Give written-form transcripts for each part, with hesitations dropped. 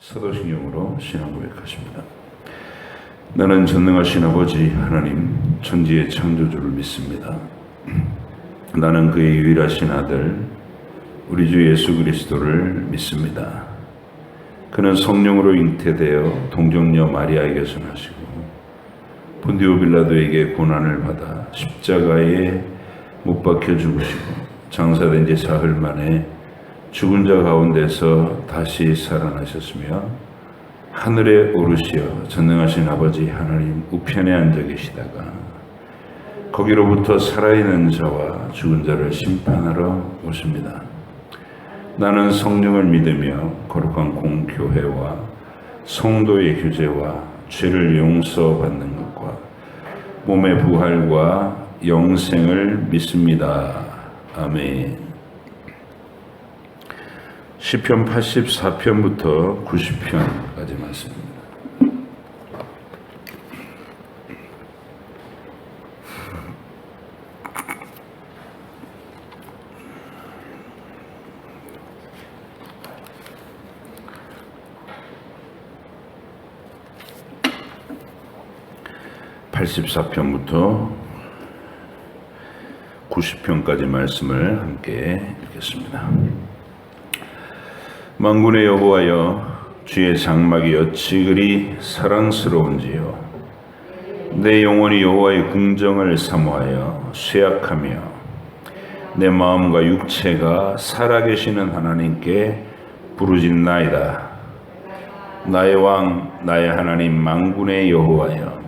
사도신경으로 신앙 고백하십니다. 나는 전능하신 아버지 하나님 천지의 창조주를 믿습니다. 나는 그의 유일하신 아들 우리 주 예수 그리스도를 믿습니다. 그는 성령으로 잉태되어 동정녀 마리아에게서 나시고 본디오 빌라도에게 고난을 받아 십자가에 못 박혀 죽으시고 장사된 지 사흘 만에 죽은 자 가운데서 다시 살아나셨으며 하늘에 오르시어 전능하신 아버지 하나님 우편에 앉아 계시다가 거기로부터 살아있는 자와 죽은 자를 심판하러 오십니다. 나는 성령을 믿으며 거룩한 공교회와 성도의 교제와 죄를 용서받는 것과 몸의 부활과 영생을 믿습니다. 아멘. 시편 84편부터 90편까지 말씀입니다. 84편부터 90편까지 말씀을 함께 읽겠습니다. 만군의 여호와여, 주의 장막이 어찌 그리 사랑스러운지요. 내 영혼이 여호와의 궁정을 사모하여 쇠약하며 내 마음과 육체가 살아계시는 하나님께 부르짖나이다. 나의 왕, 나의 하나님 만군의 여호와여,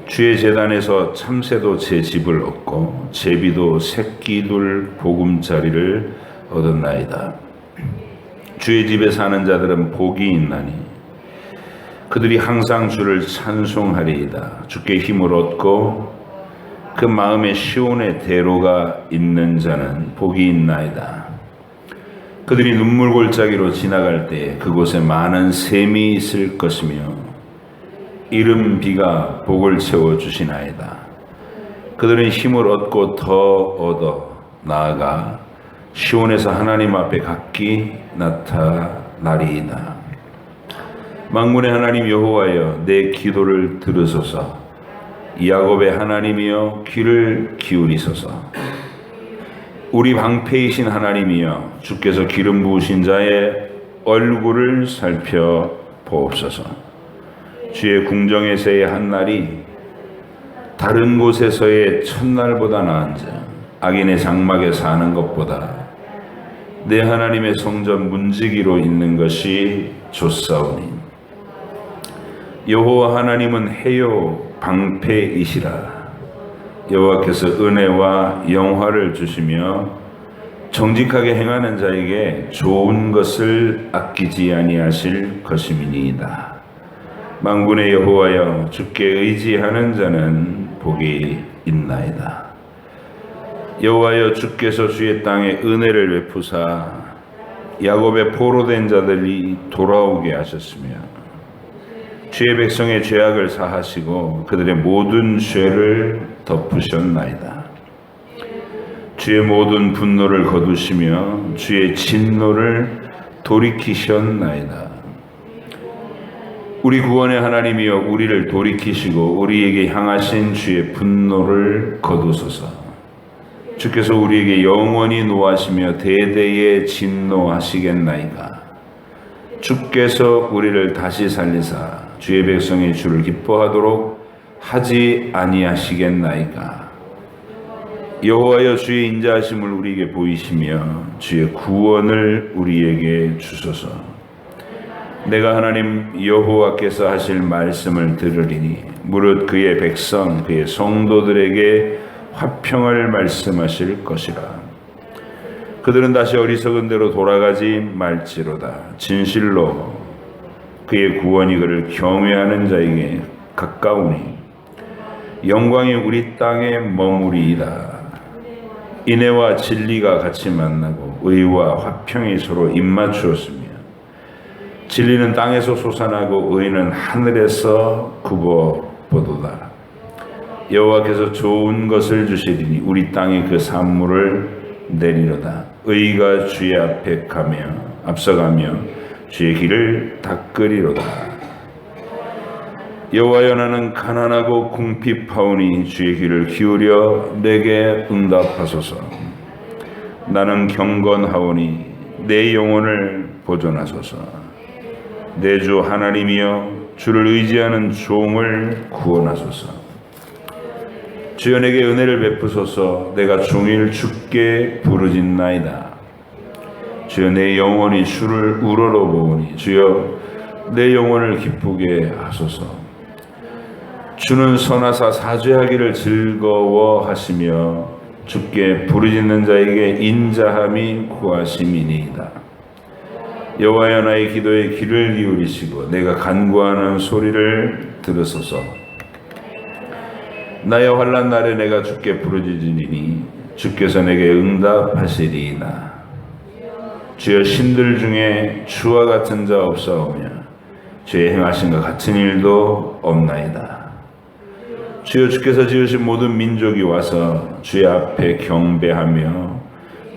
주의 제단에서 참새도 제 집을 얻고 제비도 새끼둘 보금자리를 얻었나이다. 주의 집에 사는 자들은 복이 있나니 그들이 항상 주를 찬송하리이다. 주께 힘을 얻고 그 마음에 시온의 대로가 있는 자는 복이 있나이다. 그들이 눈물 골짜기로 지나갈 때 그곳에 많은 샘이 있을 것이며 이른 비가 복을 채워주시나이다. 그들은 힘을 얻고 더 얻어 나아가 시온에서 하나님 앞에 각기 나타나리이다. 만군의 하나님 여호와여, 내 기도를 들으소서. 야곱의 하나님이여, 귀를 기울이소서. 우리 방패이신 하나님이여, 주께서 기름 부으신 자의 얼굴을 살펴보옵소서. 주의 궁정에서의 한 날이 다른 곳에서의 첫날보다 나은즉 악인의 장막에 사는 것보다 내 하나님의 성전 문지기로 있는 것이 좋사오니, 여호와 하나님은 해요 방패이시라. 여호와께서 은혜와 영화를 주시며 정직하게 행하는 자에게 좋은 것을 아끼지 아니하실 것임이니이다. 만군의 여호와여, 주께 의지하는 자는 복이 있나이다. 여호와여, 주께서 주의 땅에 은혜를 베푸사 야곱의 포로된 자들이 돌아오게 하셨으며 주의 백성의 죄악을 사하시고 그들의 모든 죄를 덮으셨나이다. 주의 모든 분노를 거두시며 주의 진노를 돌이키셨나이다. 우리 구원의 하나님이여, 우리를 돌이키시고 우리에게 향하신 주의 분노를 거두소서. 주께서 우리에게 영원히 노하시며 대대에 진노하시겠나이까. 주께서 우리를 다시 살리사 주의 백성의 주를 기뻐하도록 하지 아니하시겠나이까. 여호와여, 주의 인자하심을 우리에게 보이시며 주의 구원을 우리에게 주소서. 내가 하나님 여호와께서 하실 말씀을 들으리니 무릇 그의 백성 그의 성도들에게 화평을 말씀하실 것이라. 그들은 다시 어리석은 대로 돌아가지 말지로다. 진실로 그의 구원이 그를 경외하는 자에게 가까우니 영광이 우리 땅에 머무리이다. 인애와 진리가 같이 만나고 의와 화평이 서로 입맞추었으며 진리는 땅에서 솟아나고 의는 하늘에서 굽어보도다. 여호와께서 좋은 것을 주시리니 우리 땅에 그 산물을 내리로다. 의가 주의 앞에 가며 앞서가며 주의 길을 닦으리로다. 여호와여, 나는 가난하고 궁핍하오니 주의 귀를 기울여 내게 응답하소서. 나는 경건하오니 내 영혼을 보존하소서. 내 주 하나님이여, 주를 의지하는 종을 구원하소서. 주여, 내게 은혜를 베푸소서. 내가 종일 주께 부르짖나이다. 주여, 내 영혼이 주를 우러러보오니 주여, 내 영혼을 기쁘게 하소서. 주는 선하사 사죄하기를 즐거워하시며 주께 부르짖는 자에게 인자함이 구하심이니이다. 여호와여, 나의 기도에 귀를 기울이시고 내가 간구하는 소리를 들으소서. 나의 환난 날에 내가 주께 부르짖으니 주께서 내게 응답하시리이다. 주여, 신들 중에 주와 같은 자 없사오며 주의 행하신 것 같은 일도 없나이다. 주여, 주께서 지으신 모든 민족이 와서 주의 앞에 경배하며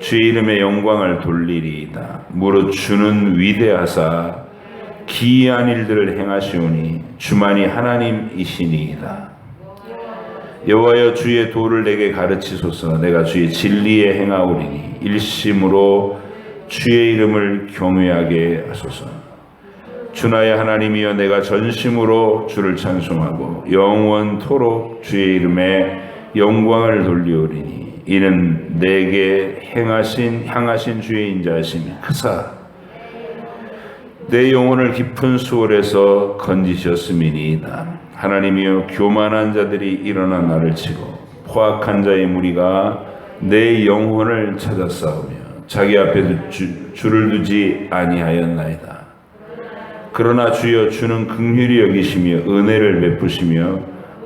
주의 이름의 영광을 돌리리이다. 무릇 주는 위대하사 기이한 일들을 행하시오니 주만이 하나님이시니이다. 여호와여, 주의 도를 내게 가르치소서. 내가 주의 진리에 행하오리니 일심으로 주의 이름을 경외하게 하소서. 주 나의 하나님이여, 내가 전심으로 주를 찬송하고 영원토록 주의 이름에 영광을 돌리오리니 이는 내게 향하신 주의 인자하심이 크사 내 영혼을 깊은 수월에서 건지셨음이니이다. 하나님이여, 교만한 자들이 일어나 나를 치고 포악한 자의 무리가 내 영혼을 찾아싸우며 자기 앞에 주를 두지 아니하였나이다. 그러나 주여, 주는 긍휼히 여기시며 은혜를 베푸시며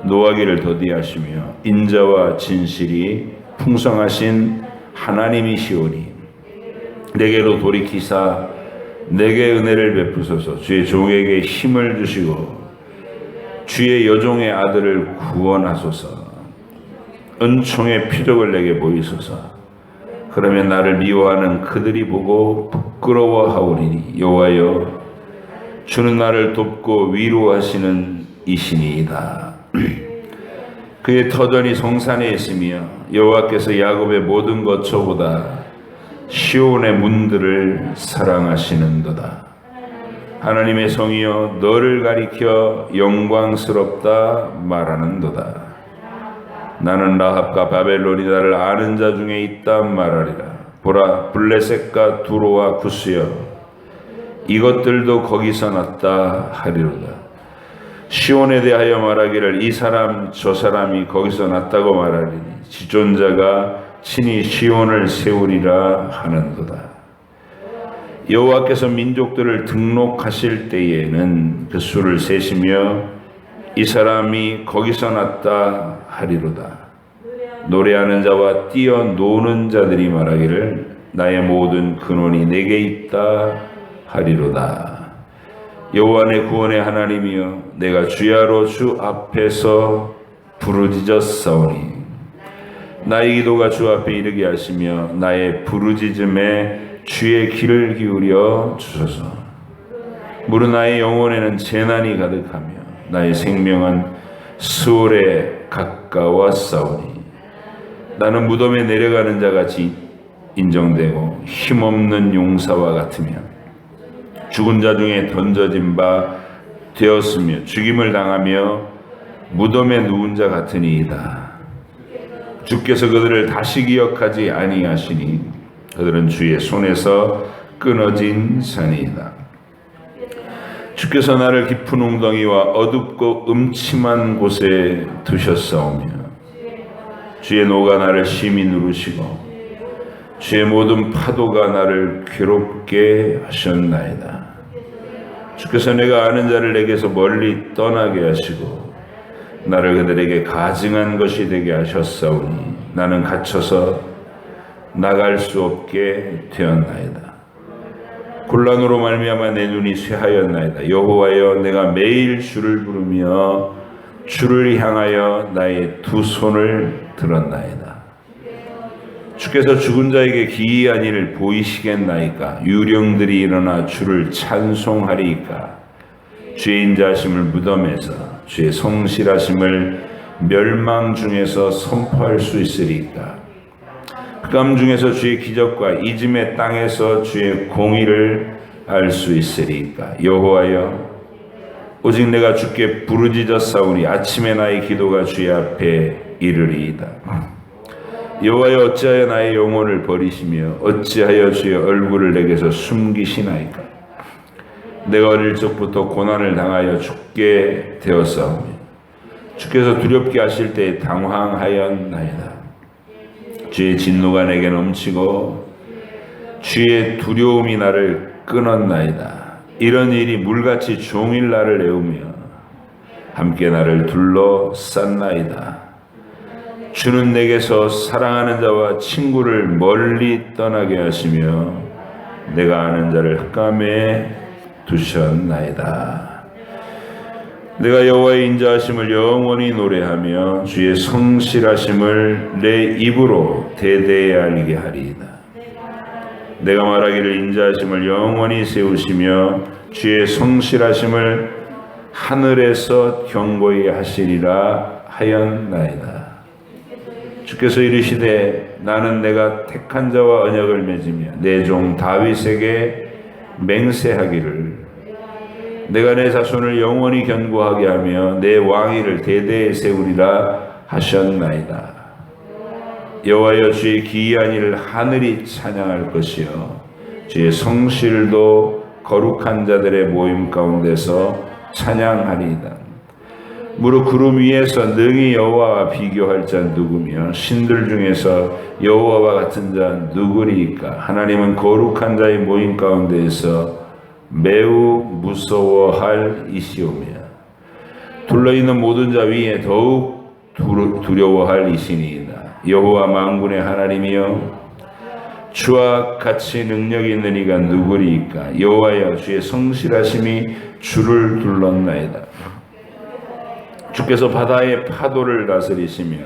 노하기를 더디하시며 인자와 진실이 풍성하신 하나님이시오니 내게로 돌이키사 내게 은혜를 베푸소서. 주의 종에게 힘을 주시고 주의 여종의 아들을 구원하소서. 은총의 표적을 내게 보이소서. 그러면 나를 미워하는 그들이 보고 부끄러워하오리니 여호와여, 주는 나를 돕고 위로하시는 이시니이다. 그의 터전이 성산에 있으며 여호와께서 야곱의 모든 거처보다 시온의 문들을 사랑하시는도다. 하나님의 성이여, 너를 가리켜 영광스럽다 말하는도다. 나는 라합과 바벨론이 나를 아는 자 중에 있다 말하리라. 보라, 블레셋과 두로와 구스여, 이것들도 거기서 났다 하리로다. 시온에 대하여 말하기를 이 사람 저 사람이 거기서 났다고 말하리니 지존자가 친히 시온을 세우리라 하는도다. 여호와께서 민족들을 등록하실 때에는 그 수를 세시며 이 사람이 거기서 났다 하리로다. 노래하는 자와 뛰어노는 자들이 말하기를 나의 모든 근원이 내게 있다 하리로다. 여호와 내 구원의 하나님이여, 내가 주야로 주 앞에서 부르짖었사오니 나의 기도가 주 앞에 이르게 하시며 나의 부르짖음에 주의 귀를 기울여 주소서. 무릇 나의 영혼에는 재난이 가득하며 나의 생명은 수월에 가까웠사오니 나는 무덤에 내려가는 자같이 인정되고 힘없는 용사와 같으며 죽은 자 중에 던져진 바 되었으며 죽임을 당하며 무덤에 누운 자 같으니이다. 주께서 그들을 다시 기억하지 아니하시니 그들은 주의 손에서 끊어진 산이다. 주께서 나를 깊은 웅덩이와 어둡고 음침한 곳에 두셨사오며 주의 노가 나를 심히 누르시고 주의 모든 파도가 나를 괴롭게 하셨나이다. 주께서 내가 아는 자를 내게서 멀리 떠나게 하시고 나를 그들에게 가증한 것이 되게 하셨사오니 나는 갇혀서 나갈 수 없게 되었나이다. 곤란으로 말미암아 내 눈이 쇠하였나이다. 여호와여, 내가 매일 주를 부르며 주를 향하여 나의 두 손을 들었나이다. 주께서 죽은 자에게 기이한 일을 보이시겠나이까? 유령들이 일어나 주를 찬송하리이까? 주의 인자하심을 무덤에서, 주의 성실하심을 멸망 중에서 선포할 수 있으리이까? 흑암 중에서 주의 기적과 이즘의 땅에서 주의 공의를 알 수 있으리이까? 여호와여, 오직 내가 주께 부르짖었사오니 아침에 나의 기도가 주의 앞에 이르리이다. 여호와여, 어찌하여 나의 영혼을 버리시며 어찌하여 주의 얼굴을 내게서 숨기시나이까? 내가 어릴 적부터 고난을 당하여 죽게 되었사오며 주께서 두렵게 하실 때에 당황하였나이다. 주의 진노가 내게 넘치고 주의 두려움이 나를 끊었나이다. 이런 일이 물같이 종일 나를 애우며 함께 나를 둘러쌌나이다. 주는 내게서 사랑하는 자와 친구를 멀리 떠나게 하시며 내가 아는 자를 흑암에 두셨나이다. 내가 여호와의 인자하심을 영원히 노래하며 주의 성실하심을 내 입으로 대대히 알게 하리이다. 내가 말하기를 인자하심을 영원히 세우시며 주의 성실하심을 하늘에서 경고히 하시리라 하였나이다. 주께서 이르시되 나는 내가 택한 자와 언약을 맺으며 내 종 다윗에게 맹세하기를 내가 내 자손을 영원히 견고하게 하며 내 왕위를 대대에 세우리라 하셨나이다. 여호와여, 주의 기이한 일을 하늘이 찬양할 것이요 주의 성실도 거룩한 자들의 모임 가운데서 찬양하리이다. 무릇 구름 위에서 능히 여호와와 비교할 자 누구며 신들 중에서 여호와와 같은 자 누구리이까? 하나님은 거룩한 자의 모임 가운데에서 매우 무서워할 이시오며 둘러있는 모든 자 위에 더욱 두려워할 이시니이다. 여호와 만군의 하나님이여, 주와 같이 능력이 있는 이가 누구리이까? 여호와여, 주의 성실하심이 주를 둘렀나이다. 주께서 바다의 파도를 다스리시며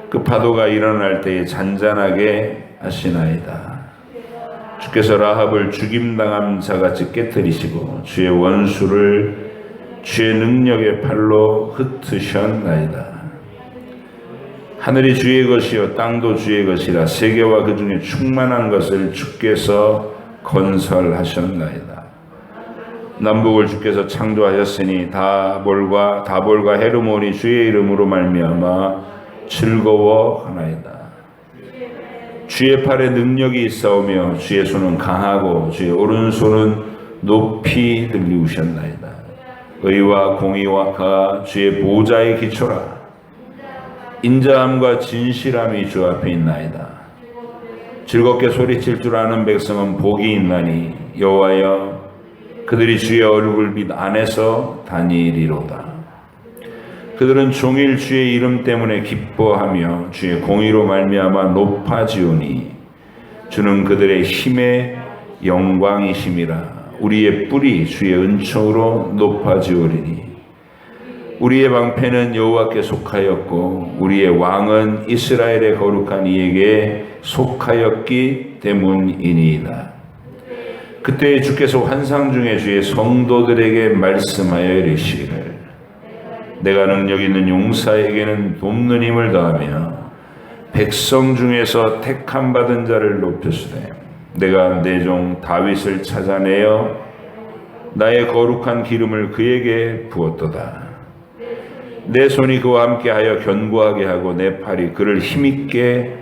그 파도가 일어날 때에 잔잔하게 하시나이다. 주께서 라합을 죽임당한 자같이 깨뜨리시고 주의 원수를 주의 능력의 팔로 흩으셨나이다. 하늘이 주의 것이요 땅도 주의 것이라 세계와 그 중에 충만한 것을 주께서 건설하셨나이다. 남북을 주께서 창조하셨으니 다볼과 헤르몬이 주의 이름으로 말미암아 즐거워하나이다. 주의 팔에 능력이 있사오며 주의 손은 강하고 주의 오른손은 높이 들리우셨나이다. 의와 공의와 주의 보좌의 기초라. 인자함과 진실함이 주 앞에 있나이다. 즐겁게 소리칠 줄 아는 백성은 복이 있나니 여호와여, 그들이 주의 얼굴빛 안에서 다니리로다. 그들은 종일 주의 이름 때문에 기뻐하며 주의 공의로 말미암아 높아지오니 주는 그들의 힘의 영광이심이라. 우리의 뿔이 주의 은총으로 높아지오리니 우리의 방패는 여호와께 속하였고 우리의 왕은 이스라엘의 거룩한 이에게 속하였기 때문이니이다. 그때 주께서 환상 중에 주의 성도들에게 말씀하여 이르시기를 내가 능력 있는 용사에게는 돕는 힘을 더하며 백성 중에서 택함 받은 자를 높였으되 내가 내 종 다윗을 찾아내어 나의 거룩한 기름을 그에게 부었도다. 내 손이 그와 함께하여 견고하게 하고 내 팔이 그를 힘있게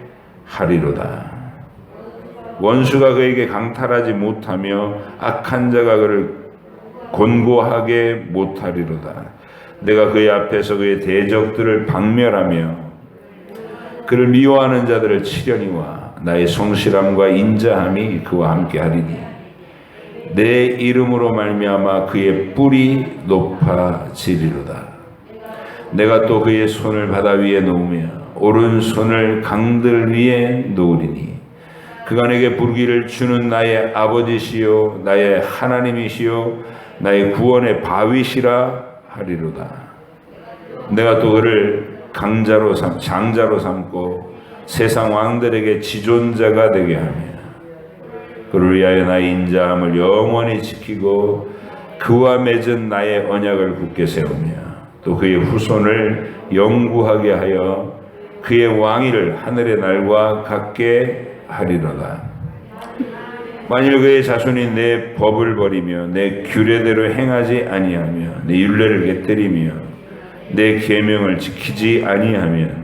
하리로다. 원수가 그에게 강탈하지 못하며 악한 자가 그를 곤고하게 못하리로다. 내가 그의 앞에서 그의 대적들을 박멸하며 그를 미워하는 자들을 치려니와 나의 성실함과 인자함이 그와 함께하리니 내 이름으로 말미암아 그의 뿔이 높아지리로다. 내가 또 그의 손을 바다 위에 놓으며 오른손을 강들 위에 놓으리니 그가 내게 부르기를 주는 나의 아버지시요 나의 하나님이시요 나의 구원의 바위시라 하리로다. 내가 또 그를 장자로 삼고 세상 왕들에게 지존자가 되게 하며 그를 위하여 나의 인자함을 영원히 지키고 그와 맺은 나의 언약을 굳게 세우며 또 그의 후손을 영구하게 하여 그의 왕위를 하늘의 날과 같게 하리로다. 만일 그의 자손이 내 법을 버리며 내 규례대로 행하지 아니하며 내 율례를 깨뜨리며 내 계명을 지키지 아니하면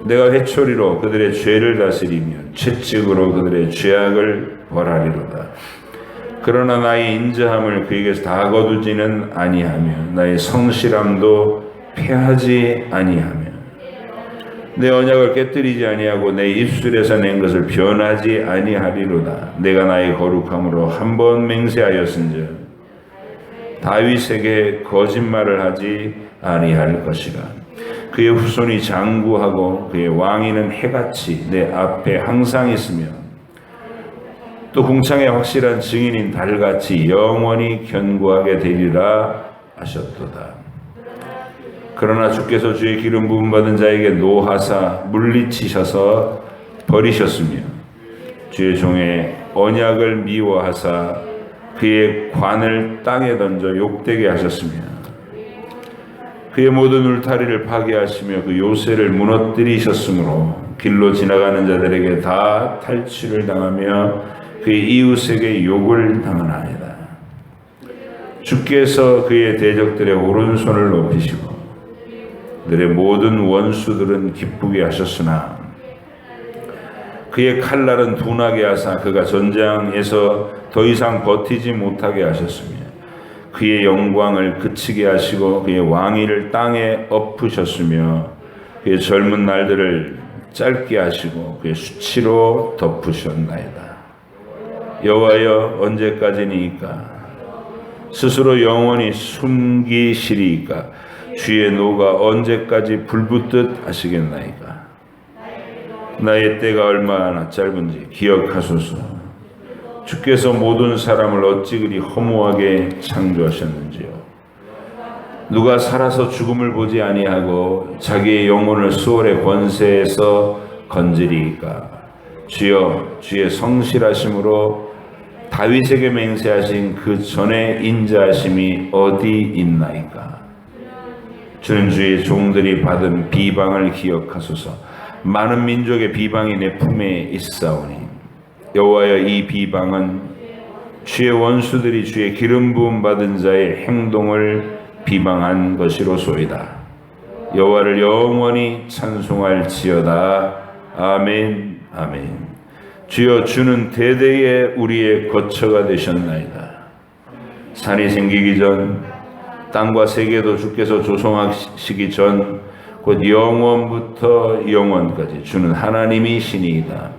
내가 회초리로 그들의 죄를 다스리며 채찍으로 그들의 죄악을 벌하리로다. 그러나 나의 인자함을 그에게서 다 거두지는 아니하며 나의 성실함도 패하지 아니하며 내 언약을 깨뜨리지 아니하고 내 입술에서 낸 것을 변하지 아니하리로다. 내가 나의 거룩함으로 한 번 맹세하였은즉 다윗에게 거짓말을 하지 아니할 것이라. 그의 후손이 장구하고 그의 왕위는 해같이 내 앞에 항상 있으며 또 궁창의 확실한 증인인 달같이 영원히 견고하게 되리라 하셨도다. 그러나 주께서 주의 기름 부음 받은 자에게 노하사 물리치셔서 버리셨으며 주의 종의 언약을 미워하사 그의 관을 땅에 던져 욕되게 하셨으며 그의 모든 울타리를 파괴하시며 그 요새를 무너뜨리셨으므로 길로 지나가는 자들에게 다 탈취를 당하며 그의 이웃에게 욕을 당하나이다. 주께서 그의 대적들의 오른손을 높이시고 그들의 모든 원수들은 기쁘게 하셨으나 그의 칼날은 둔하게 하사 그가 전장에서 더 이상 버티지 못하게 하셨으며 그의 영광을 그치게 하시고 그의 왕위를 땅에 엎으셨으며 그의 젊은 날들을 짧게 하시고 그의 수치로 덮으셨나이다. 여호와여 언제까지니이까 스스로 영원히 숨기시리이까 주의 노가 언제까지 불붙듯 하시겠나이까. 나의 때가 얼마나 짧은지 기억하소서. 주께서 모든 사람을 어찌 그리 허무하게 창조하셨는지요. 누가 살아서 죽음을 보지 아니하고 자기의 영혼을 수월의 권세에서 건지리이까. 주여 주의 성실하심으로 다윗에게 맹세하신 그 전에 인자하심이 어디 있나이까. 주는 주의 종들이 받은 비방을 기억하소서. 많은 민족의 비방이 내 품에 있사오니 여호와여 이 비방은 주의 원수들이 주의 기름 부음 받은 자의 행동을 비방한 것이로소이다. 여호와를 영원히 찬송할지어다. 아멘 아멘. 주여 주는 대대에 우리의 거처가 되셨나이다. 산이 생기기 전 땅과 세계도 주께서 조성하시기 전 곧 영원부터 영원까지 주는 하나님이시니이다.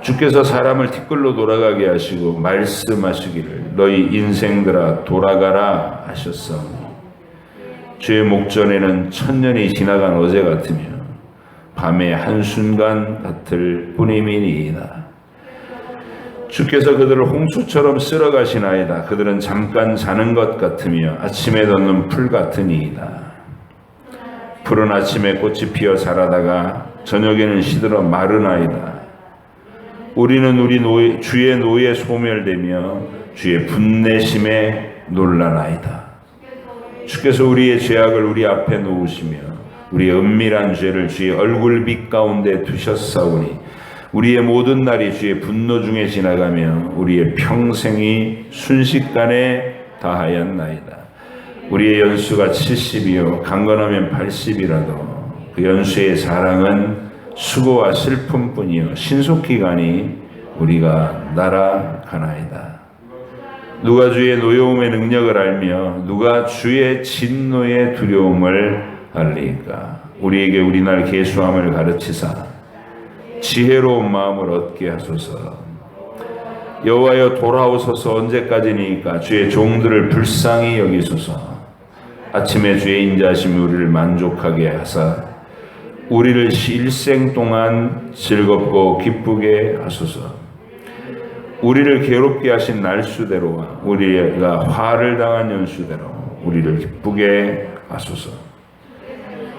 주께서 사람을 티끌로 돌아가게 하시고 말씀하시기를 너희 인생들아 돌아가라 하셨사오니 주의 목전에는 천년이 지나간 어제 같으며 밤의 한순간 같을 뿐임이니이다. 주께서 그들을 홍수처럼 쓸어가시나이다. 그들은 잠깐 자는 것 같으며 아침에 돋는 풀 같으니이다. 푸른 아침에 꽃이 피어 자라다가 저녁에는 시들어 마르나이다. 우리는 주의 노에 소멸되며 주의 분내심에 놀라나이다. 주께서 우리의 죄악을 우리 앞에 놓으시며 우리의 은밀한 죄를 주의 얼굴빛 가운데 두셨사오니 우리의 모든 날이 주의 분노 중에 지나가며 우리의 평생이 순식간에 다하였나이다. 우리의 연수가 70이요 강건하면 80이라도 그 연수의 자랑은 수고와 슬픔뿐이요 신속히 가니 우리가 날아가나이다. 누가 주의 노여움의 능력을 알며 누가 주의 진노의 두려움을 알리까. 우리에게 우리날 계수함을 가르치사 지혜로운 마음을 얻게 하소서. 여호와여 돌아오소서. 언제까지니까 주의 종들을 불쌍히 여기소서. 아침에 주의 인자하심이 우리를 만족하게 하사 우리를 일생 동안 즐겁고 기쁘게 하소서. 우리를 괴롭게 하신 날수대로와 우리가 화를 당한 연수대로 우리를 기쁘게 하소서.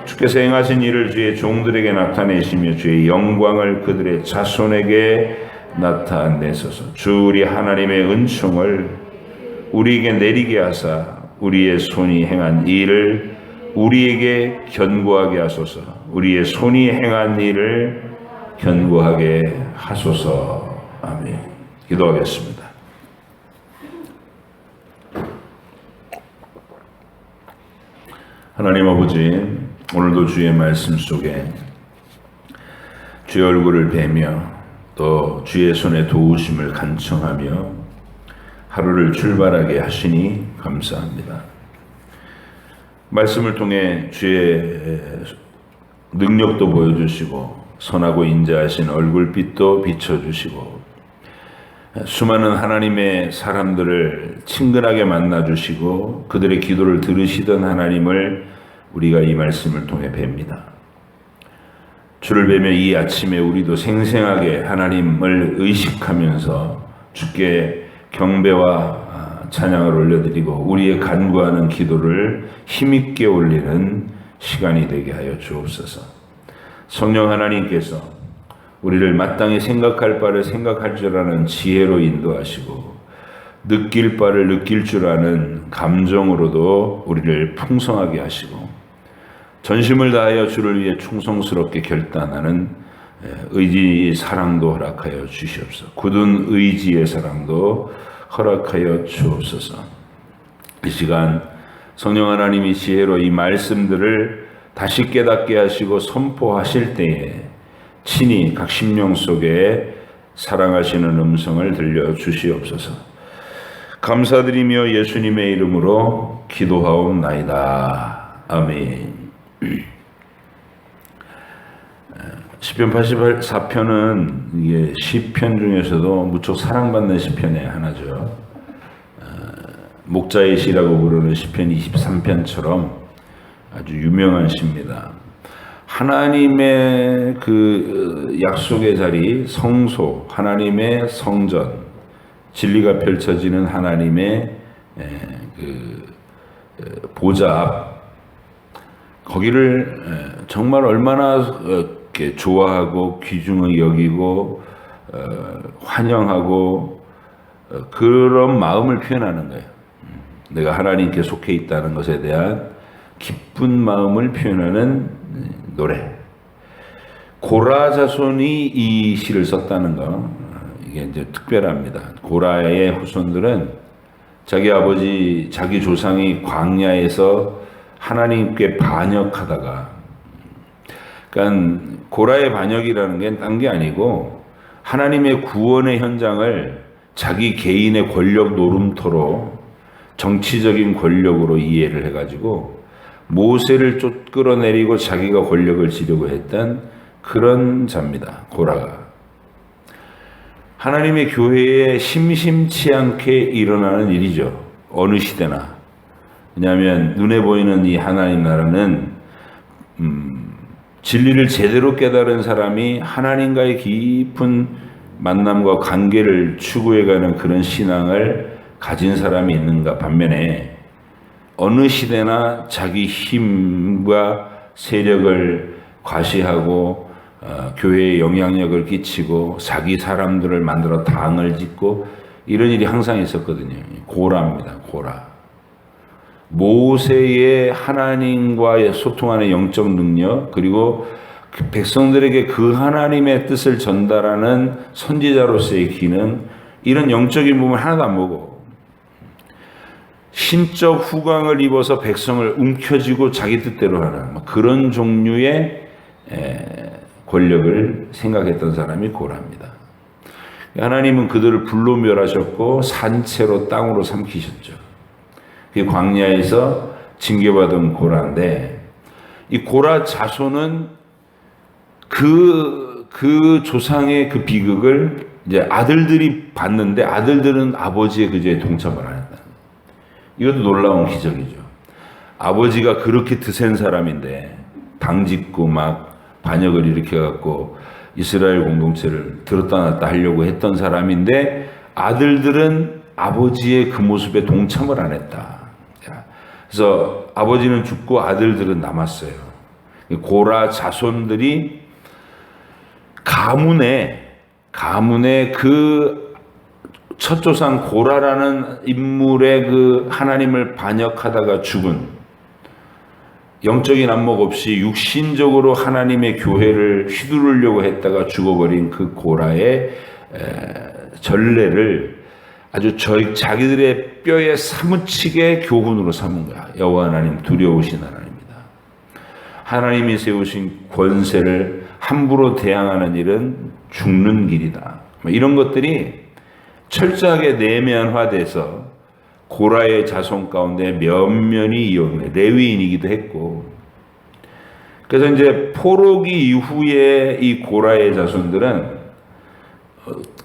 주께서 행하신 일을 주의 종들에게 나타내시며 주의 영광을 그들의 자손에게 나타내소서. 주 우리 하나님의 은총을 우리에게 내리게 하사 우리의 손이 행한 일을 우리에게 견고하게 하소서. 우리의 손이 행한 일을 견고하게 하소서. 아멘. 기도하겠습니다. 하나님 아버지, 오늘도 주의 말씀 속에 주의 얼굴을 뵈며 또 주의 손에 도우심을 간청하며 하루를 출발하게 하시니 감사합니다. 말씀을 통해 주의 능력도 보여주시고 선하고 인자하신 얼굴빛도 비춰주시고 수많은 하나님의 사람들을 친근하게 만나주시고 그들의 기도를 들으시던 하나님을 우리가 이 말씀을 통해 뵙니다. 주를 뵈며 이 아침에 우리도 생생하게 하나님을 의식하면서 주께 경배와 찬양을 올려드리고 우리의 간구하는 기도를 힘있게 올리는 시간이 되게 하여 주옵소서. 성령 하나님께서 우리를 마땅히 생각할 바를 생각할 줄 아는 지혜로 인도하시고 느낄 바를 느낄 줄 아는 감정으로도 우리를 풍성하게 하시고 전심을 다하여 주를 위해 충성스럽게 결단하는 의지의 사랑도 허락하여 주시옵소서. 굳은 의지의 사랑도 허락하여 주옵소서. 이 시간 성령 하나님이 지혜로 이 말씀들을 다시 깨닫게 하시고 선포하실 때에 친히 각 심령 속에 사랑하시는 음성을 들려주시옵소서. 감사드리며 예수님의 이름으로 기도하옵나이다. 아멘. 시편 84편은 이게 시편 중에서도 무척 사랑받는 시편의 하나죠. 목자의 시라고 부르는 시편 23편처럼 아주 유명한 시입니다. 하나님의 그 약속의 자리, 성소, 하나님의 성전, 진리가 펼쳐지는 하나님의 그 보좌 앞, 거기를 정말 얼마나 좋아하고 귀중히 여기고 환영하고 그런 마음을 표현하는 거예요. 내가 하나님께 속해 있다는 것에 대한 기쁜 마음을 표현하는 노래. 고라 자손이 이 시를 썼다는 거, 이게 이제 특별합니다. 고라의 후손들은 자기 아버지, 자기 조상이 광야에서 하나님께 반역하다가, 그러니까 고라의 반역이라는 게 딴 게 아니고 하나님의 구원의 현장을 자기 개인의 권력 노름토로 정치적인 권력으로 이해를 해가지고 모세를 끌어내리고 자기가 권력을 지려고 했던 그런 자입니다. 고라가. 하나님의 교회에 심심치 않게 일어나는 일이죠. 어느 시대나. 왜냐하면 눈에 보이는 이 하나님 나라는 진리를 제대로 깨달은 사람이 하나님과의 깊은 만남과 관계를 추구해가는 그런 신앙을 가진 사람이 있는가 반면에 어느 시대나 자기 힘과 세력을 과시하고 교회에 영향력을 끼치고 자기 사람들을 만들어 당을 짓고 이런 일이 항상 있었거든요. 고라입니다. 고라. 모세의 하나님과의 소통하는 영적 능력, 그리고 그 백성들에게 그 하나님의 뜻을 전달하는 선지자로서의 기능, 이런 영적인 부분을 하나도 안 보고 신적 후광을 입어서 백성을 움켜쥐고 자기 뜻대로 하는 그런 종류의 권력을 생각했던 사람이 고라입니다. 하나님은 그들을 불로 멸하셨고 산채로 땅으로 삼키셨죠. 그 광야에서 징계받은 고라인데, 이 고라 자손은 그 조상의 그 비극을 이제 아들들이 봤는데 아들들은 아버지의 그 죄에 동참을 안 했다. 이것도 놀라운 기적이죠. 아버지가 그렇게 드센 사람인데 당 짓고 막 반역을 일으켜갖고 이스라엘 공동체를 들었다 놨다 하려고 했던 사람인데 아들들은 아버지의 그 모습에 동참을 안 했다. 그래서 아버지는 죽고 아들들은 남았어요. 고라 자손들이 가문에 그 첫 조상 고라라는 인물의 그 하나님을 반역하다가 죽은, 영적인 안목 없이 육신적으로 하나님의 교회를 휘두르려고 했다가 죽어버린 그 고라의 전례를 아주 자기들의 뼈에 사무치게 교훈으로 삼은 거야. 여호와 하나님 두려우신 하나님이다. 하나님이 세우신 권세를 함부로 대항하는 일은 죽는 길이다. 이런 것들이 철저하게 내면화돼서 고라의 자손 가운데 면면이 이용해 레위인이기도 했고, 그래서 이제 포로기 이후에 이 고라의 자손들은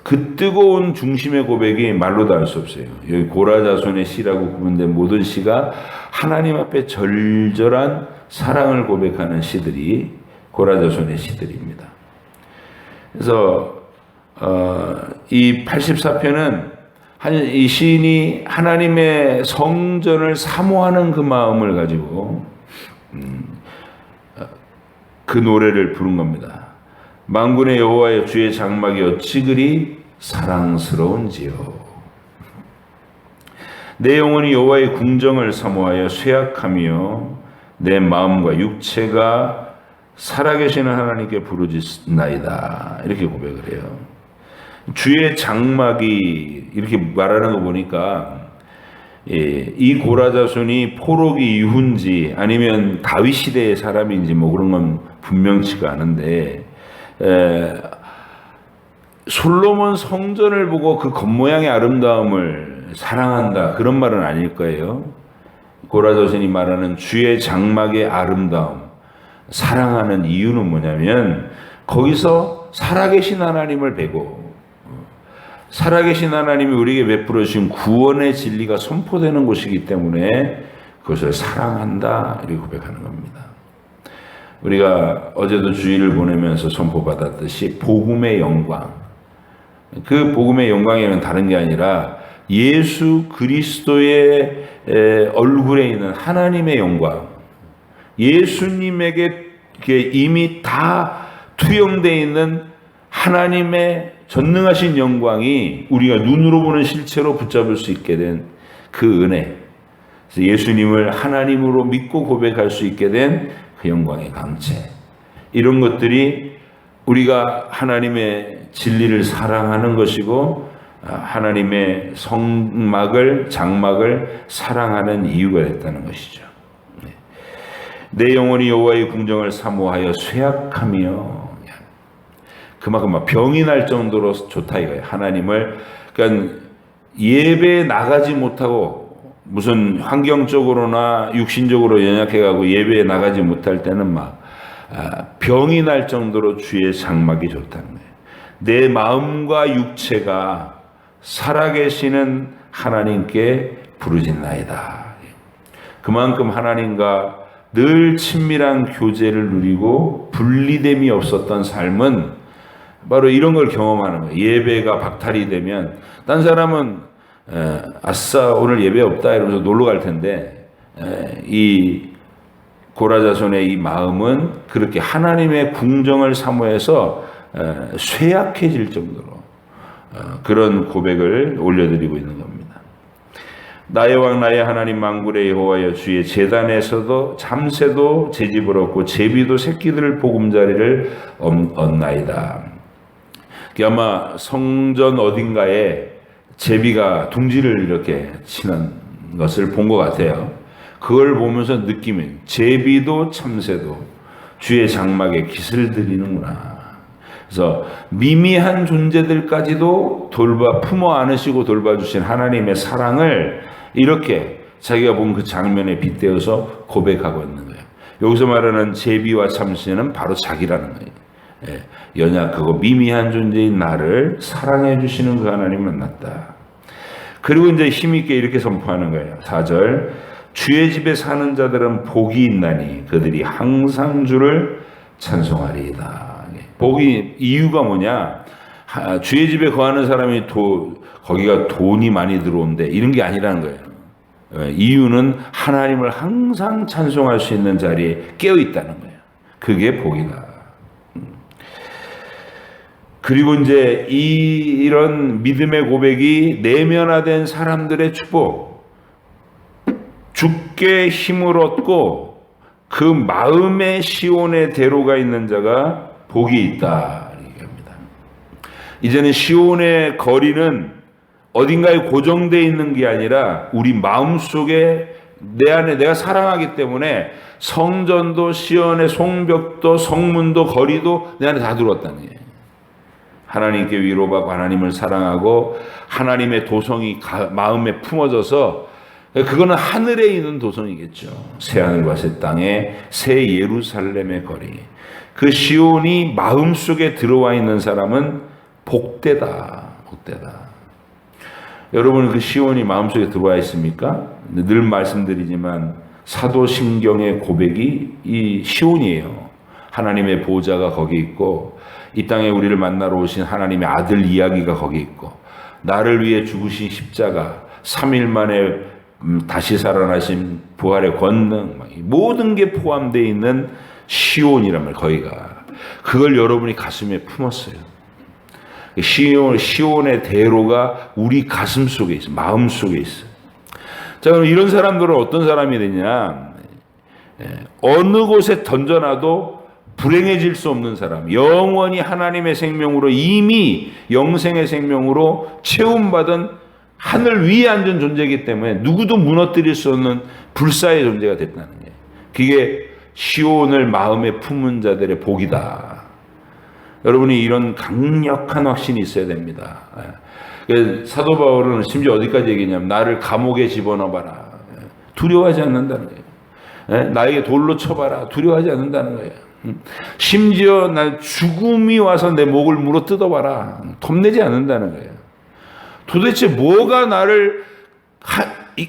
그 뜨거운 중심의 고백이 말로도 알 수 없어요. 여기 고라 자손의 시라고 부른된 모든 시가 하나님 앞에 절절한 사랑을 고백하는 시들이 고라 자손의 시들입니다. 그래서 이 84편은 이 시인이 하나님의 성전을 사모하는 그 마음을 가지고 그 노래를 부른 겁니다. 만군의 여호와여, 주의 장막이 어찌 그리 사랑스러운지요. 내 영혼이 여호와의 궁정을 사모하여 쇠약하며 내 마음과 육체가 살아계시는 하나님께 부르짖나이다. 이렇게 고백을 해요. 주의 장막이 이렇게 말하는 거 보니까 이 고라 자손이 포로기 이후인지 아니면 다윗 시대의 사람인지 뭐 그런 건 분명치가 않은데, 솔로몬 성전을 보고 그 겉모양의 아름다움을 사랑한다 그런 말은 아닐 거예요. 고라 자손이 말하는 주의 장막의 아름다움, 사랑하는 이유는 뭐냐면 거기서 살아계신 하나님을 배고 살아계신 하나님이 우리에게 베풀어 주신 구원의 진리가 선포되는 곳이기 때문에 그것을 사랑한다 이렇게 고백하는 겁니다. 우리가 어제도 주일을 보내면서 선포받았듯이 복음의 영광, 그 복음의 영광에는 다른 게 아니라 예수 그리스도의 얼굴에 있는 하나님의 영광, 예수님에게 이미 다 투영되어 있는 하나님의 전능하신 영광이 우리가 눈으로 보는 실체로 붙잡을 수 있게 된 그 은혜, 그래서 예수님을 하나님으로 믿고 고백할 수 있게 된 그 영광의 강체, 이런 것들이 우리가 하나님의 진리를 사랑하는 것이고 하나님의 장막을 사랑하는 이유가 됐다는 것이죠. 내 영혼이 여호와의 궁정을 사모하여 쇠약하며, 그만큼 막 병이 날 정도로 좋다 이거예요. 하나님을, 그러니까 예배에 나가지 못하고 무슨 환경적으로나 육신적으로 연약해가고 예배에 나가지 못할 때는 막 병이 날 정도로 주의 장막이 좋다는 거예요. 내 마음과 육체가 살아계시는 하나님께 부르짖나이다. 그만큼 하나님과 늘 친밀한 교제를 누리고 분리됨이 없었던 삶은 바로 이런 걸 경험하는 거예요. 예배가 박탈이 되면 딴 사람은 아싸 오늘 예배 없다 이러면서 놀러 갈 텐데, 이 고라 자손의 이 마음은 그렇게 하나님의 궁정을 사모해서 쇠약해질 정도로 그런 고백을 올려드리고 있는 겁니다. 나의 왕 나의 하나님 만군의 여호와여, 주의 제단에서도 잠새도 제 집을 얻고 제비도 새끼들을 보금자리를 얻나이다. 아마 성전 어딘가에 제비가 둥지를 이렇게 치는 것을 본 것 같아요. 그걸 보면서 느낌이, 제비도 참새도 주의 장막에 깃을 들이는구나. 그래서 미미한 존재들까지도 품어 안으시고 돌봐주신 하나님의 사랑을 이렇게 자기가 본 그 장면에 빗대어서 고백하고 있는 거예요. 여기서 말하는 제비와 참새는 바로 자기라는 거예요. 연약하고 미미한 존재인 나를 사랑해 주시는 그 하나님 만났다. 그리고 이제 힘있게 이렇게 선포하는 거예요. 4절, 주의 집에 사는 자들은 복이 있나니 그들이 항상 주를 찬송하리이다. 복이 이유가 뭐냐? 주의 집에 거하는 사람이 거기가 돈이 많이 들어온대 이런 게 아니라는 거예요. 이유는 하나님을 항상 찬송할 수 있는 자리에 깨어 있다는 거예요. 그게 복이다. 그리고 이제 이런 믿음의 고백이 내면화된 사람들의 축복, 주께 힘을 얻고 그 마음의 시온의 대로가 있는 자가 복이 있다 얘기합니다. 이제는 시온의 거리는 어딘가에 고정되어 있는 게 아니라 우리 마음속에 내 안에 내가 사랑하기 때문에 성전도 시온의 성벽도 성문도 거리도 내 안에 다 들어왔다는 거예요. 하나님께 위로받고 하나님을 사랑하고 하나님의 도성이 마음에 품어져서, 그거는 하늘에 있는 도성이겠죠. 새하늘과 새 땅에 새 예루살렘의 거리, 그 시온이 마음속에 들어와 있는 사람은 복되다. 여러분, 그 시온이 마음속에 들어와 있습니까? 늘 말씀드리지만 사도신경의 고백이 이 시온이에요. 하나님의 보좌가 거기 있고 이 땅에 우리를 만나러 오신 하나님의 아들 이야기가 거기 있고 나를 위해 죽으신 십자가, 3일 만에 다시 살아나신 부활의 권능, 모든 게 포함되어 있는 시온이란 말이에요. 거기가. 그걸 여러분이 가슴에 품었어요. 시온의 대로가 우리 가슴 속에 있어요. 마음 속에 있어요. 자, 그럼 이런 사람들은 어떤 사람이 되냐? 어느 곳에 던져놔도 불행해질 수 없는 사람, 영원히 하나님의 생명으로 이미 영생의 생명으로 채움받은 하늘 위에 앉은 존재이기 때문에 누구도 무너뜨릴 수 없는 불사의 존재가 됐다는 거예요. 그게 시온을 마음에 품은 자들의 복이다. 여러분이 이런 강력한 확신이 있어야 됩니다. 사도 바울은 심지어 어디까지 얘기했냐면 나를 감옥에 집어넣어봐라. 두려워하지 않는다는 거예요. 나에게 돌로 쳐봐라. 두려워하지 않는다는 거예요. 심지어 날 죽음이 와서 내 목을 물어 뜯어봐라. 겁내지 않는다는 거예요. 도대체 뭐가 나를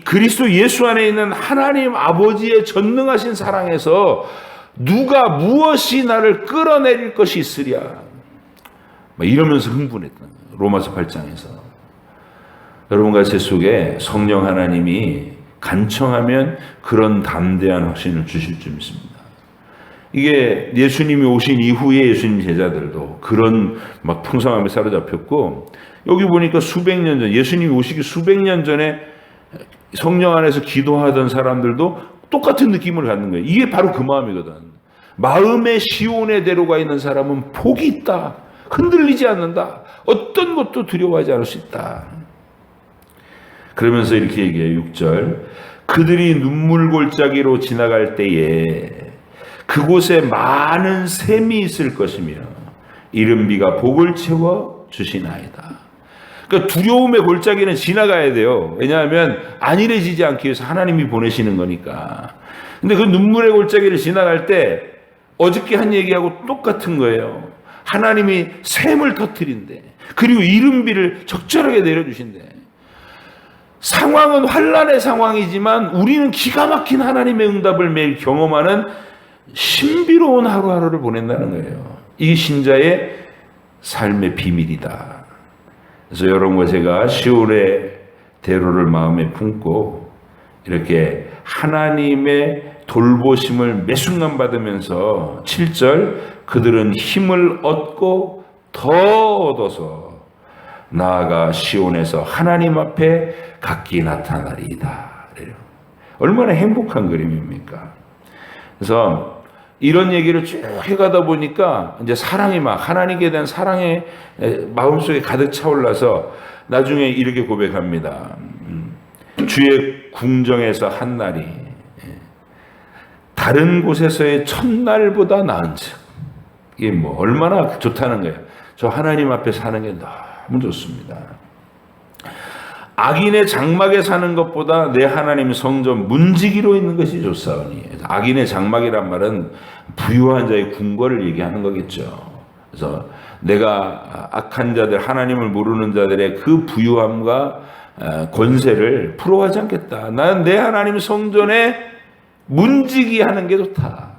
그리스도 예수 안에 있는 하나님 아버지의 전능하신 사랑에서 누가 무엇이 나를 끌어내릴 것이 있으랴. 이러면서 흥분했던 거예요. 로마서 8장에서. 여러분과 제 속에 성령 하나님이 간청하면 그런 담대한 확신을 주실 줄 믿습니다. 이게 예수님이 오신 이후에 예수님 제자들도 그런 막 풍성함에 사로잡혔고, 여기 보니까 수백 년 전, 예수님이 오시기 수백 년 전에 성령 안에서 기도하던 사람들도 똑같은 느낌을 갖는 거예요. 이게 바로 그 마음이거든. 마음의 시온의 대로가 있는 사람은 복이 있다. 흔들리지 않는다. 어떤 것도 두려워하지 않을 수 있다. 그러면서 이렇게 얘기해요. 6절. 그들이 눈물 골짜기로 지나갈 때에 그곳에 많은 샘이 있을 것이며 이른 비가 복을 채워 주시나이다. 그러니까 두려움의 골짜기는 지나가야 돼요. 왜냐하면 안일해지지 않기 위해서 하나님이 보내시는 거니까. 근데 그 눈물의 골짜기를 지나갈 때 어저께 한 얘기하고 똑같은 거예요. 하나님이 샘을 터뜨린대. 그리고 이른 비를 적절하게 내려주신대. 상황은 환난의 상황이지만 우리는 기가 막힌 하나님의 응답을 매일 경험하는 신비로운 하루하루를 보낸다는 거예요. 이게 신자의 삶의 비밀이다. 그래서 여러분과 제가 시온의 대로를 마음에 품고 이렇게 하나님의 돌보심을 매 순간 받으면서 7절 그들은 힘을 얻고 더 얻어서 나아가 시온에서 하나님 앞에 각기 나타나리이다. 얼마나 행복한 그림입니까? 그래서 이런 얘기를 쭉 해가다 보니까 이제 사랑이 막 하나님께 대한 사랑의 마음속에 가득 차올라서 나중에 이렇게 고백합니다. 주의 궁정에서 한 날이 다른 곳에서의 첫날보다 나은즉. 이게 뭐 얼마나 좋다는 거예요. 저 하나님 앞에 사는 게 너무 좋습니다. 악인의 장막에 사는 것보다 내 하나님 성전 문지기로 있는 것이 좋사오니. 악인의 장막이란 말은 부유한 자의 궁궐을 얘기하는 거겠죠. 그래서 내가 악한 자들, 하나님을 모르는 자들의 그 부유함과 권세를 부러워하지 않겠다. 나는 내 하나님 성전에 문지기 하는 게 좋다.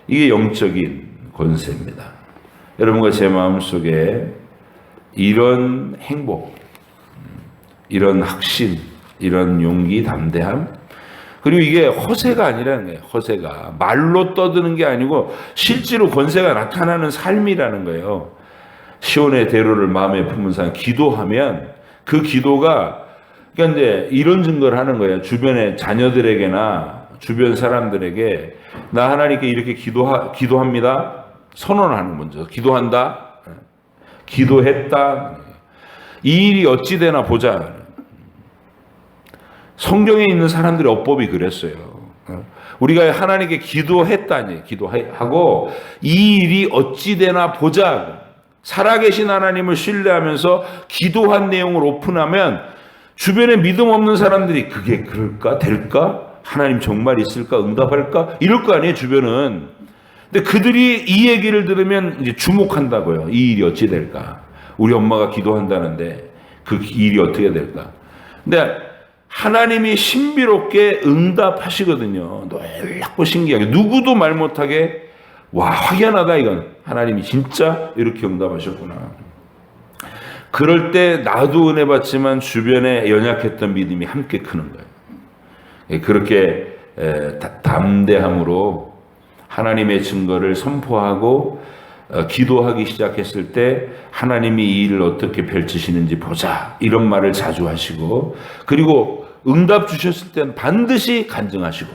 이게 영적인 권세입니다. 여러분과 제 마음속에 이런 행복, 이런 확신, 이런 용기, 담대함, 그리고 이게 허세가 아니라는 거예요. 허세가 말로 떠드는 게 아니고 실제로 권세가 나타나는 삶이라는 거예요. 시온의 대로를 마음에 품은 사람, 기도하면 그 기도가, 그러니까 이제 이런 증거를 하는 거예요. 주변의 자녀들에게나 주변 사람들에게 나 하나님께 이렇게 기도합니다. 선언하는 먼저 기도한다. 기도했다. 이 일이 어찌 되나 보자. 성경에 있는 사람들의 어법이 그랬어요. 우리가 하나님께 기도했다니, 기도하고 이 일이 어찌 되나 보자. 살아계신 하나님을 신뢰하면서 기도한 내용을 오픈하면 주변에 믿음 없는 사람들이 그게 그럴까? 될까? 하나님 정말 있을까? 응답할까? 이럴 거 아니에요, 주변은. 근데 그들이 이 얘기를 들으면 이제 주목한다고요. 이 일이 어찌 될까? 우리 엄마가 기도한다는데 그 일이 어떻게 될까? 근데 하나님이 신비롭게 응답하시거든요. 놀랍고 신기하게. 누구도 말 못하게, 와, 확연하다 이건. 하나님이 진짜 이렇게 응답하셨구나. 그럴 때 나도 은혜 받지만 주변에 연약했던 믿음이 함께 크는 거예요. 그렇게 담대함으로 하나님의 증거를 선포하고 기도하기 시작했을 때 하나님이 이 일을 어떻게 펼치시는지 보자, 이런 말을 자주 하시고, 그리고 응답 주셨을 때는 반드시 간증하시고,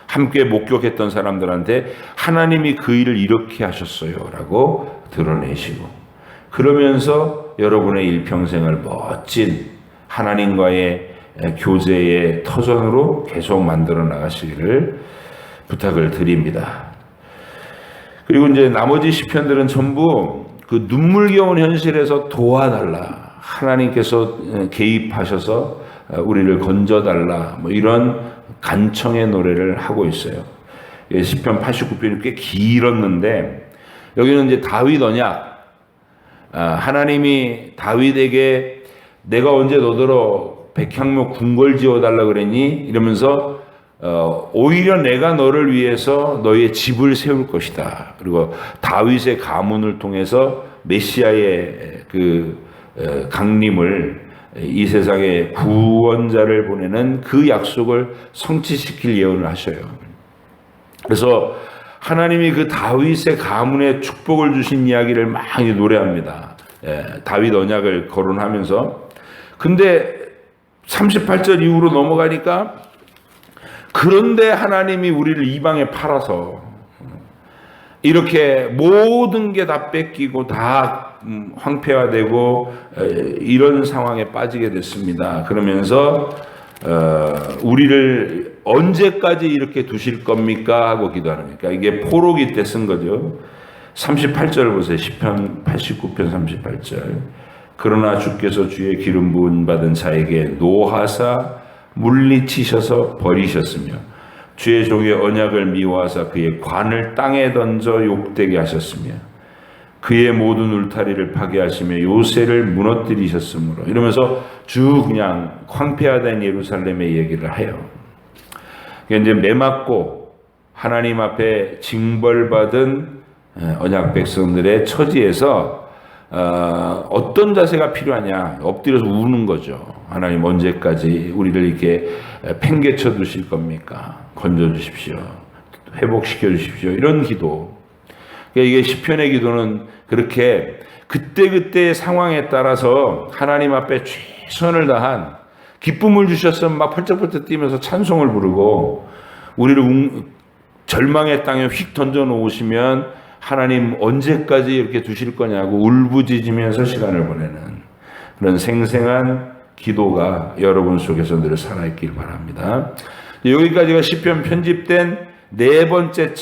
함께 목격했던 사람들한테 하나님이 그 일을 이렇게 하셨어요 라고 드러내시고, 그러면서 여러분의 일평생을 멋진 하나님과의 교제의 터전으로 계속 만들어 나가시기를 부탁을 드립니다. 그리고 이제 나머지 시편들은 전부 그 눈물겨운 현실에서 도와달라, 하나님께서 개입하셔서 우리를 건져달라, 뭐 이런 간청의 노래를 하고 있어요. 시편 89편이 꽤 길었는데, 여기는 이제 다윗 언약, 하나님이 다윗에게 내가 언제 너더러 백향목 궁궐 지어달라 그랬니? 이러면서 오히려 내가 너를 위해서 너의 집을 세울 것이다. 그리고 다윗의 가문을 통해서 메시아의 그 강림을, 이 세상에 구원자를 보내는 그 약속을 성취시킬 예언을 하셔요. 그래서 하나님이 그 다윗의 가문에 축복을 주신 이야기를 많이 노래합니다. 다윗 언약을 거론하면서. 근데 38절 이후로 넘어가니까, 그런데 하나님이 우리를 이방에 팔아서 이렇게 모든 게 다 뺏기고 다 황폐화되고 이런 상황에 빠지게 됐습니다. 그러면서 우리를 언제까지 이렇게 두실 겁니까? 하고 기도하는 거니까, 이게 포로기 때 쓴 거죠. 38절 보세요. 시편 89편 38절. 그러나 주께서 주의 기름 부은 받은 자에게 노하사 물리치셔서 버리셨으며 주의 종의 언약을 미워하사 그의 관을 땅에 던져 욕되게 하셨으며 그의 모든 울타리를 파괴하시며 요새를 무너뜨리셨으므로, 이러면서 쭉 그냥 황폐화된 예루살렘의 얘기를 해요. 이제 매맞고 하나님 앞에 징벌받은 언약 백성들의 처지에서 어떤 자세가 필요하냐? 엎드려서 우는 거죠. 하나님 언제까지 우리를 이렇게 팽개쳐 두실 겁니까? 건져 주십시오. 회복시켜 주십시오. 이런 기도. 그러니까 이게 시편의 기도는 그렇게 그때그때의 상황에 따라서 하나님 앞에 최선을 다한, 기쁨을 주셨으면 막 펄쩍펄쩍 뛰면서 찬송을 부르고, 우리를 절망의 땅에 휙 던져 놓으시면 하나님 언제까지 이렇게 두실 거냐고 울부짖으면서 시간을 보내는 그런 생생한 기도가 여러분 속에서 늘 살아있길 바랍니다. 여기까지가 시편 편집된 세 번째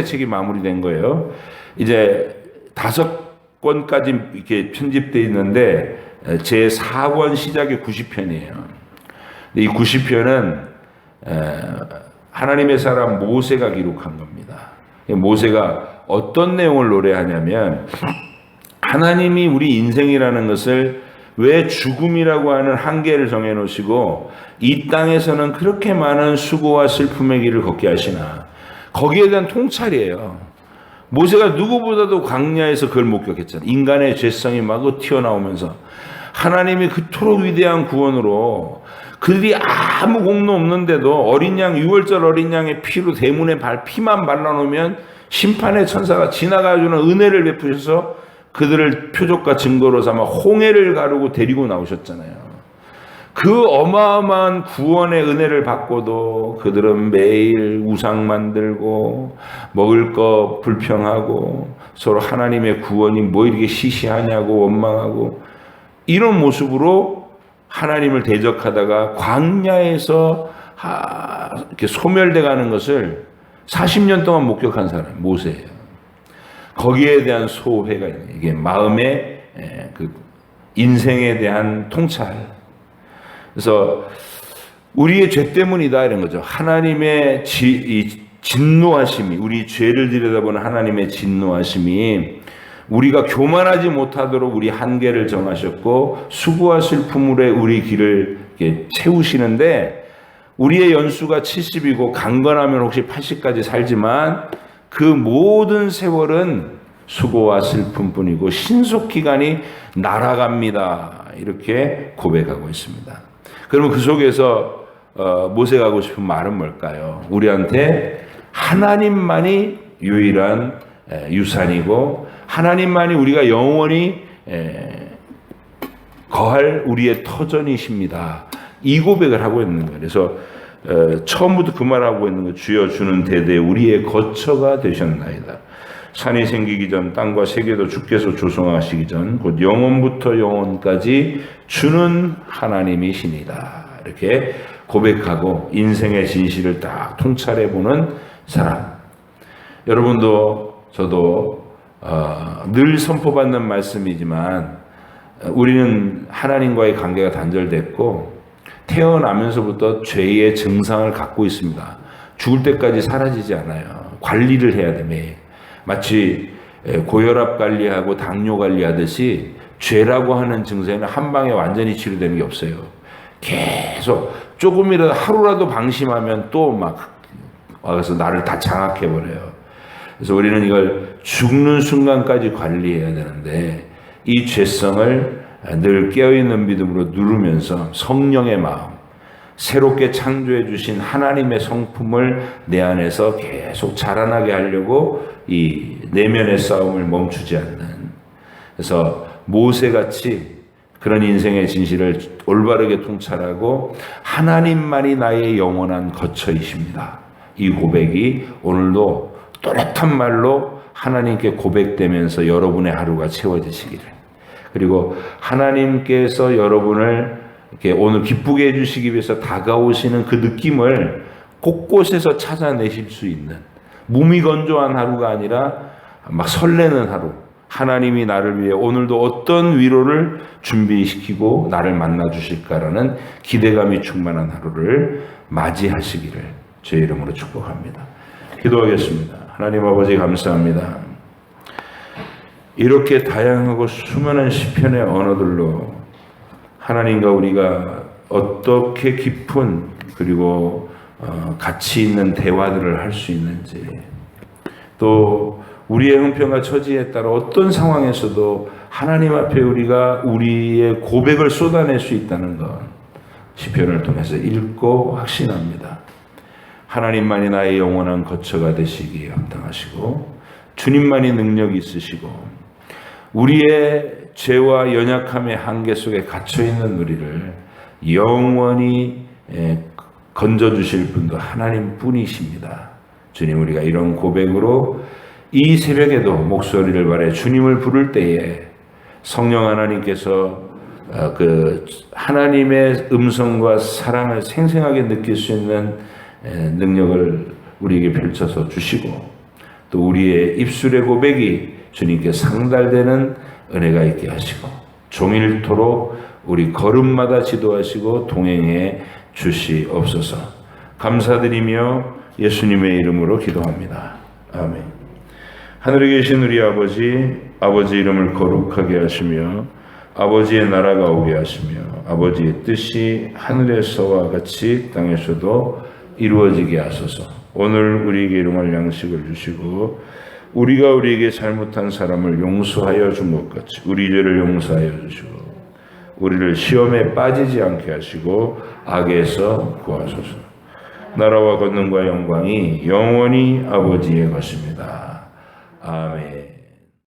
책이 마무리된 거예요. 이제 5권까지 이렇게 편집되어 있는데 제 4권 시작이 90편이에요. 이 90편은 하나님의 사람 모세가 기록한 겁니다. 모세가 어떤 내용을 노래하냐면, 하나님이 우리 인생이라는 것을 왜 죽음이라고 하는 한계를 정해놓으시고 이 땅에서는 그렇게 많은 수고와 슬픔의 길을 걷게 하시나, 거기에 대한 통찰이에요. 모세가 누구보다도 광야에서 그걸 목격했잖아요. 인간의 죄성이 마구 튀어나오면서 하나님이 그토록 위대한 구원으로 그들이 아무 공로 없는데도 어린 양, 6월절 어린 양의 피로 대문에 피만 발라놓으면 심판의 천사가 지나가주는 은혜를 베푸셔서 그들을 표적과 증거로 삼아 홍해를 가르고 데리고 나오셨잖아요. 그 어마어마한 구원의 은혜를 받고도 그들은 매일 우상 만들고 먹을 거 불평하고 서로 하나님의 구원이 뭐 이렇게 시시하냐고 원망하고 이런 모습으로 하나님을 대적하다가 광야에서 이렇게 소멸돼 가는 것을 40년 동안 목격한 사람 모세예요. 거기에 대한 소회가 있는 이게 마음의 그 인생에 대한 통찰. 그래서 우리의 죄 때문이다 이런 거죠. 하나님의 진노하심이 우리 죄를 들여다보는 하나님의 진노하심이 우리가 교만하지 못하도록 우리 한계를 정하셨고 수고와 슬픔으로 우리 길을 채우시는데 우리의 연수가 70이고 강건하면 혹시 80까지 살지만 그 모든 세월은 수고와 슬픔뿐이고 신속기간이 날아갑니다. 이렇게 고백하고 있습니다. 그러면 그 속에서 모세가 하고 싶은 말은 뭘까요? 우리한테 하나님만이 유일한 유산이고 하나님만이 우리가 영원히 거할 우리의 터전이십니다. 이 고백을 하고 있는 거예요. 그래서 처음부터 그 말하고 있는 거 주여 주는 대대 우리의 거처가 되셨나이다. 산이 생기기 전 땅과 세계도 주께서 조성하시기 전 곧 영원부터 영원까지 주는 하나님이시니다. 이렇게 고백하고 인생의 진실을 딱 통찰해보는 사람. 여러분도 저도 늘 선포받는 말씀이지만 우리는 하나님과의 관계가 단절됐고 태어나면서부터 죄의 증상을 갖고 있습니다. 죽을 때까지 사라지지 않아요. 관리를 해야 돼 매일. 마치 고혈압 관리하고 당뇨 관리하듯이 죄라고 하는 증세는 한 방에 완전히 치료되는 게 없어요. 계속 조금이라도 하루라도 방심하면 또 막 와서 나를 다 장악해버려요. 그래서 우리는 이걸 죽는 순간까지 관리해야 되는데 이 죄성을 늘 깨어있는 믿음으로 누르면서 성령의 마음, 새롭게 창조해 주신 하나님의 성품을 내 안에서 계속 자라나게 하려고 이 내면의 싸움을 멈추지 않는, 그래서 모세같이 그런 인생의 진실을 올바르게 통찰하고 하나님만이 나의 영원한 거처이십니다. 이 고백이 오늘도 또렷한 말로 하나님께 고백되면서 여러분의 하루가 채워지시기를, 그리고 하나님께서 여러분을 이렇게 오늘 기쁘게 해주시기 위해서 다가오시는 그 느낌을 곳곳에서 찾아내실 수 있는 무미건조한 하루가 아니라 막 설레는 하루, 하나님이 나를 위해 오늘도 어떤 위로를 준비시키고 나를 만나 주실까라는 기대감이 충만한 하루를 맞이하시기를 제 이름으로 축복합니다. 기도하겠습니다. 하나님 아버지 감사합니다. 이렇게 다양하고 수많은 시편의 언어들로 하나님과 우리가 어떻게 깊은 그리고 가치 있는 대화들을 할 수 있는지, 또 우리의 형편과 처지에 따라 어떤 상황에서도 하나님 앞에 우리가 우리의 고백을 쏟아낼 수 있다는 것 시편을 통해서 읽고 확신합니다. 하나님만이 나의 영원한 거처가 되시기에 합당하시고 주님만이 능력이 있으시고 우리의 죄와 연약함의 한계 속에 갇혀있는 우리를 영원히 건져주실 분도 하나님뿐이십니다. 주님, 우리가 이런 고백으로 이 새벽에도 목소리를 발해 주님을 부를 때에 성령 하나님께서 그 하나님의 음성과 사랑을 생생하게 느낄 수 있는 능력을 우리에게 펼쳐서 주시고, 또 우리의 입술의 고백이 주님께 상달되는 은혜가 있게 하시고 종일토록 우리 걸음마다 지도하시고 동행해 주시옵소서. 감사드리며 예수님의 이름으로 기도합니다. 아멘. 하늘에 계신 우리 아버지, 아버지 이름을 거룩하게 하시며 아버지의 나라가 오게 하시며 아버지의 뜻이 하늘에서와 같이 땅에서도 이루어지게 하소서. 오늘 우리에게 일용할 양식을 주시고 우리가 우리에게 잘못한 사람을 용서하여 준 것 같이 우리 죄를 용서하여 주시고 우리를 시험에 빠지지 않게 하시고 악에서 구하소서. 나라와 권능과 영광이 영원히 아버지의 것입니다. 아멘.